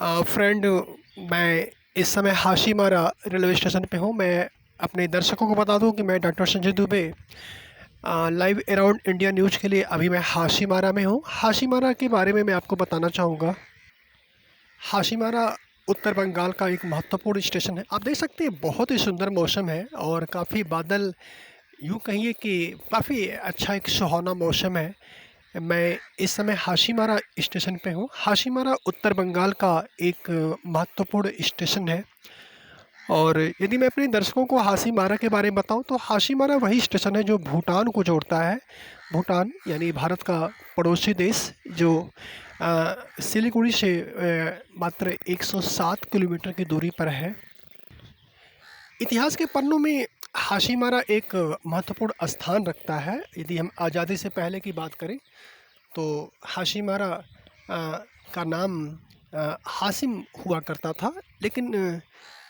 Friend, मैं इस समय हाशीमारा रेलवे स्टेशन पे हूँ। मैं अपने दर्शकों को बता दूँ कि मैं doctor Sanjay Dubey live around India news के लिए अभी मैं हाशीमारा में हूँ। हाशीमारा के बारे में मैं आपको बताना चाहूँगा। हाशीमारा उत्तर बंगाल का एक महत्वपूर्ण स्टेशन है। आप देख सकते हैं बहुत ही सुंदर मौसम है और काफ़ी बादल, यूँ कहिए कि काफ़ी अच्छा एक सुहाना मौसम है। मैं इस समय हाशीमारा स्टेशन पे हूँ। हाशीमारा उत्तर बंगाल का एक महत्वपूर्ण स्टेशन है। और यदि मैं अपने दर्शकों को हाशीमारा के बारे में बताऊँ तो हाशीमारा वही स्टेशन है जो भूटान को जोड़ता है। भूटान यानी भारत का पड़ोसी देश, जो सिलीगुड़ी से मात्र 107 किलोमीटर की दूरी पर है। इतिहास के पन्नों में हाशीमारा एक महत्वपूर्ण स्थान रखता है। यदि हम आज़ादी से पहले की बात करें तो हाशीमारा का नाम हासिम हुआ करता था, लेकिन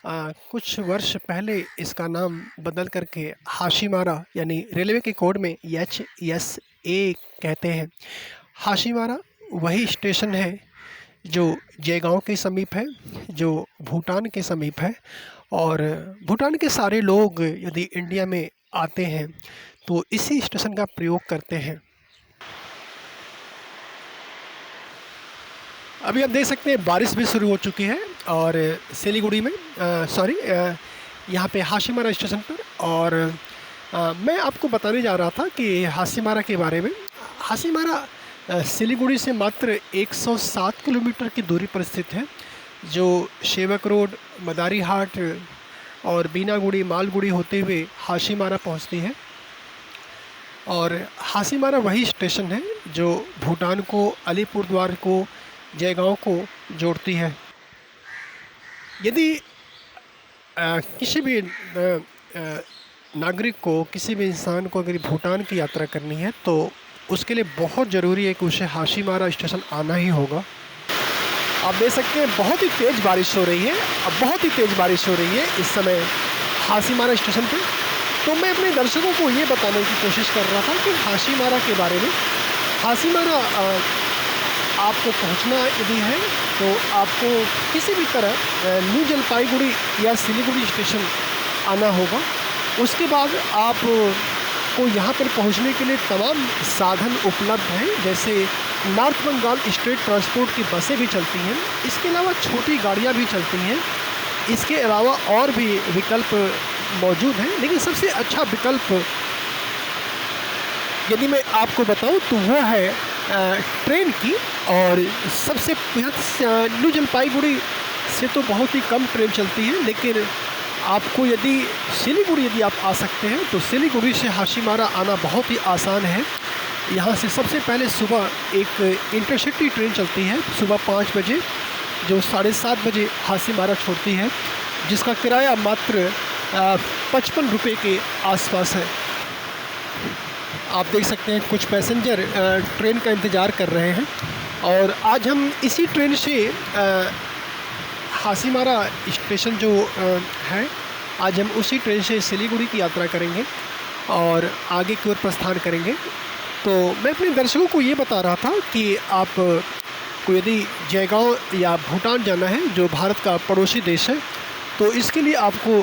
कुछ वर्ष पहले इसका नाम बदल करके हाशीमारा यानी रेलवे के कोड में HSA कहते हैं। हाशीमारा वही स्टेशन है जो जयगांव के समीप है, जो भूटान के समीप है। और भूटान के सारे लोग यदि इंडिया में आते हैं तो इसी स्टेशन का प्रयोग करते हैं। अभी आप देख सकते हैं बारिश भी शुरू हो चुकी है और सिलीगुड़ी में सॉरी यहाँ पे हाशीमारा स्टेशन पर। और मैं आपको बताने जा रहा था कि हाशीमारा के बारे में। हाशीमारा सिलीगुड़ी से मात्र 107 किलोमीटर की दूरी पर स्थित है, जो सेवक रोड, मदारी हाट और बीनागुड़ी, मालगुड़ी होते हुए हाशीमारा पहुँचती है। और हाशीमारा वही स्टेशन है जो भूटान को, अलीपुरद्वार को, जयगांव को जोड़ती है। यदि किसी भी नागरिक को, किसी भी इंसान को अगर भूटान की यात्रा करनी है तो उसके लिए बहुत ज़रूरी है कि उसे हाशीमारा स्टेशन आना ही होगा। आप देख सकते हैं बहुत ही तेज़ बारिश हो रही है, अब बहुत ही तेज़ बारिश हो रही है इस समय हाशीमारा स्टेशन पे। तो मैं अपने दर्शकों को ये बताने की कोशिश कर रहा था कि हाशीमारा के बारे में। हाशीमारा आपको पहुंचना यदि है तो आपको किसी भी तरह न्यू जलपाईगुड़ी या सिलीगुड़ी स्टेशन आना होगा। उसके बाद आप को यहाँ पर पहुँचने के लिए तमाम साधन उपलब्ध हैं, जैसे नॉर्थ बंगाल स्टेट ट्रांसपोर्ट की बसें भी चलती हैं। इसके अलावा छोटी गाड़ियाँ भी चलती हैं। इसके अलावा और भी विकल्प मौजूद हैं, लेकिन सबसे अच्छा विकल्प यदि मैं आपको बताऊं तो वो है ट्रेन की। और सबसे न्यू जलपाईगुड़ी से तो बहुत ही कम ट्रेन चलती है, लेकिन आपको यदि सिलीगुड़ी यदि आप आ सकते हैं तो सिलीगुड़ी से हाशीमारा आना बहुत ही आसान है। यहाँ से सबसे पहले सुबह एक इंटरसिटी ट्रेन चलती है सुबह 5 बजे, जो 7:30 बजे हाशीमारा छोड़ती है, जिसका किराया मात्र 55 रुपये के आसपास है। आप देख सकते हैं कुछ पैसेंजर ट्रेन का इंतज़ार कर रहे हैं। और आज हम इसी ट्रेन से हाशीमारा स्टेशन जो है, आज हम उसी ट्रेन से सिलीगुड़ी की यात्रा करेंगे और आगे की ओर प्रस्थान करेंगे। तो मैं अपने दर्शकों को ये बता रहा था कि आप को यदि जयगांव या भूटान जाना है, जो भारत का पड़ोसी देश है, तो इसके लिए आपको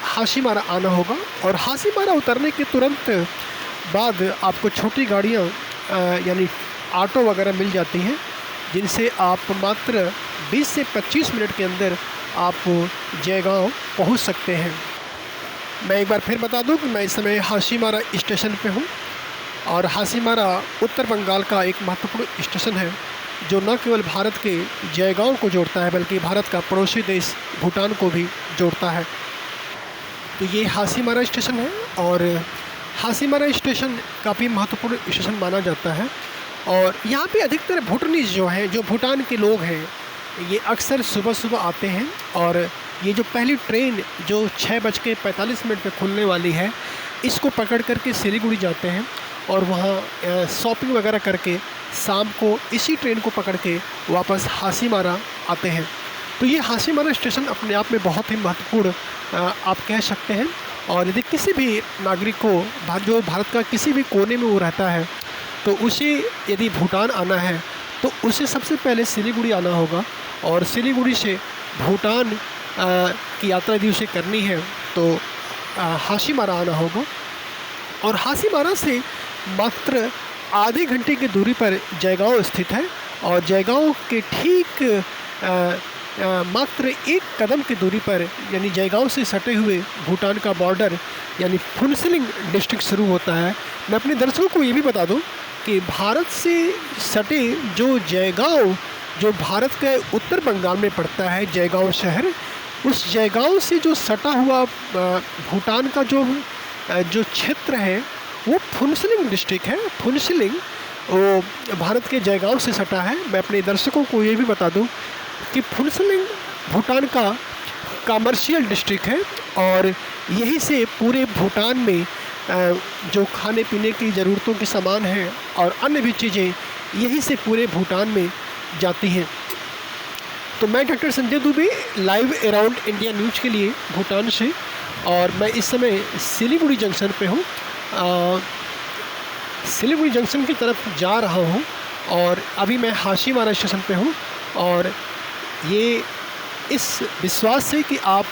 हाशीमारा आना होगा। और हाशीमारा उतरने के तुरंत बाद आपको छोटी गाड़ियाँ यानी ऑटो वगैरह मिल जाती हैं, जिनसे आप मात्र 20 से 25 मिनट के अंदर आप जयगांव पहुंच सकते हैं। मैं एक बार फिर बता दूं कि मैं इस समय हाशीमारा स्टेशन पे हूं। और हाशीमारा उत्तर बंगाल का एक महत्वपूर्ण स्टेशन है, जो न केवल भारत के जयगांव को जोड़ता है बल्कि भारत का पड़ोसी देश भूटान को भी जोड़ता है। तो ये हाशीमारा स्टेशन है और हाशीमारा स्टेशन काफ़ी महत्वपूर्ण स्टेशन माना जाता है। और यहाँ पे अधिकतर भूटानीज जो हैं, जो भूटान के लोग हैं, ये अक्सर सुबह सुबह आते हैं। और ये जो पहली ट्रेन जो 6:45 पे खुलने वाली है, इसको पकड़ करके सिलीगुड़ी जाते हैं और वहाँ शॉपिंग वगैरह करके शाम को इसी ट्रेन को पकड़ के वापस हाशीमारा आते हैं। तो ये हाशीमारा स्टेशन अपने आप में बहुत ही महत्वपूर्ण आप कह सकते हैं। और यदि किसी भी नागरिक को जो भारत का किसी भी कोने में वो रहता है, तो उसे यदि भूटान आना है तो उसे सबसे पहले सिलीगुड़ी आना होगा और सिलीगुड़ी से भूटान की यात्रा यदि उसे करनी है तो हाशीमारा आना होगा। और हाशीमारा से मात्र आधे घंटे की दूरी पर जयगांव स्थित है और जयगांव के ठीक मात्र एक कदम की दूरी पर यानी जयगांव से सटे हुए भूटान का बॉर्डर यानी फुनसिलिंग डिस्ट्रिक्ट शुरू होता है। मैं अपने दर्शकों को ये भी बता दूं कि भारत से सटे जो जयगांव जो भारत के उत्तर बंगाल में पड़ता है जयगांव शहर, उस जयगांव से जो सटा हुआ भूटान का जो क्षेत्र है वो फुनसिलिंग डिस्ट्रिक्ट है। फुनसिलिंग वो भारत के जयगांव से सटा है। मैं अपने दर्शकों को ये भी बता दूं कि फुनसिलिंग भूटान का कमर्शियल डिस्ट्रिक्ट है और यहीं से पूरे भूटान में जो खाने पीने की ज़रूरतों के सामान हैं और अन्य भी चीज़ें यहीं से पूरे भूटान में जाती हैं। तो मैं doctor Sanjay Dubey live around India news के लिए भूटान से, और मैं इस समय सिलीगुड़ी जंक्शन पे हूँ। सिलीगुड़ी जंक्शन की तरफ जा रहा हूँ और अभी मैं हाशीमारा स्टेशन पे हूँ। और ये इस विश्वास से कि आप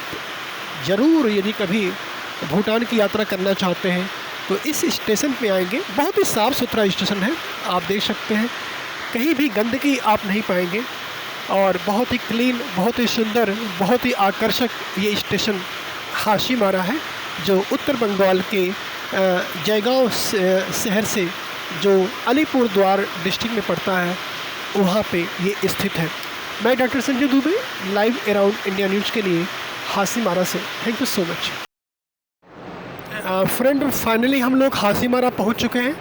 ज़रूर यदि कभी भूटान की यात्रा करना चाहते हैं तो इस स्टेशन पे आएंगे। बहुत ही साफ़ सुथरा स्टेशन है, आप देख सकते हैं, कहीं भी गंदगी आप नहीं पाएंगे और बहुत ही क्लीन, बहुत ही सुंदर, बहुत ही आकर्षक ये स्टेशन हाशीमारा है जो उत्तर बंगाल के जयगांव शहर से जो अलीपुर द्वार डिस्ट्रिक्ट में पड़ता है वहाँ पे ये स्थित है। मैं doctor Sanjay Dubey live around India news के लिए हाशीमारा से। Thank you so much. Friend, finally हम लोग हाशीमारा पहुंच चुके हैं।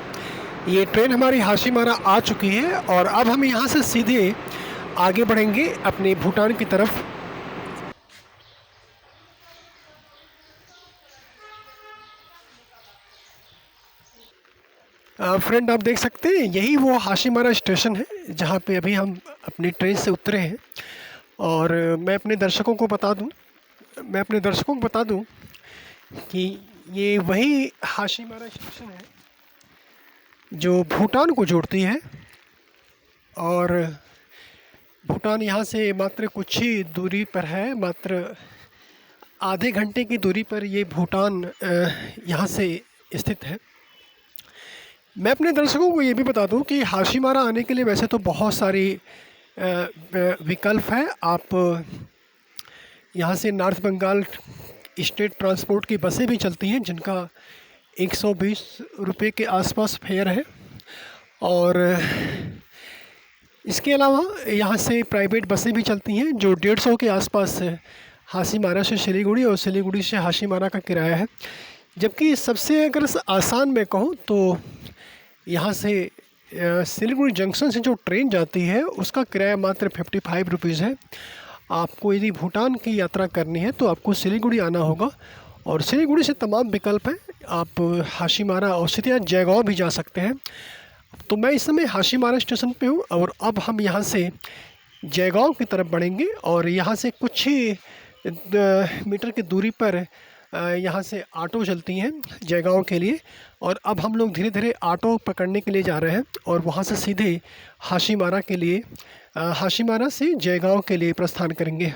ये ट्रेन हमारी हाशीमारा आ चुकी है और अब हम यहाँ से सीधे आगे बढ़ेंगे अपने भूटान की तरफ। फ्रेंड, आप देख सकते हैं यही वो हाशीमारा स्टेशन है जहाँ पे अभी हम अपनी ट्रेन से उतरे हैं। और मैं अपने दर्शकों को बता दूं कि ये वही हाशीमारा स्टेशन है जो भूटान को जोड़ती है और भूटान यहाँ से मात्र कुछ ही दूरी पर है। मात्र आधे घंटे की दूरी पर ये भूटान यहाँ से स्थित है। मैं अपने दर्शकों को ये भी बता दूं कि हाशीमारा आने के लिए वैसे तो बहुत सारी विकल्प हैं। आप यहाँ से नॉर्थ बंगाल स्टेट ट्रांसपोर्ट की बसें भी चलती हैं जिनका 120 रुपये के आसपास फेयर है। और इसके अलावा यहाँ से प्राइवेट बसें भी चलती हैं जो 150 के आसपास हाशीमारा से सिलीगुड़ी और सिलीगुड़ी से हाशीमारा का किराया है। जबकि सबसे अगर आसान मैं कहूँ तो यहाँ से सिलीगुड़ी जंक्शन से जो ट्रेन जाती है उसका किराया मात्र 55 रुपीज़ है। आपको यदि भूटान की यात्रा करनी है तो आपको सिलीगुड़ी आना होगा और सिलीगुड़ी से तमाम विकल्प हैं। आप हाशीमारा और सीधे जयगांव भी जा सकते हैं। तो मैं इस समय हाशीमारा स्टेशन पे हूँ और अब हम यहाँ से जयगांव की तरफ बढ़ेंगे और यहाँ से कुछ ही मीटर की दूरी पर यहाँ से ऑटो चलती हैं जयगांव के लिए। और अब हम लोग धीरे धीरे ऑटो पकड़ने के लिए जा रहे हैं और वहाँ से सीधे हाशीमारा से जयगांव के लिए प्रस्थान करेंगे।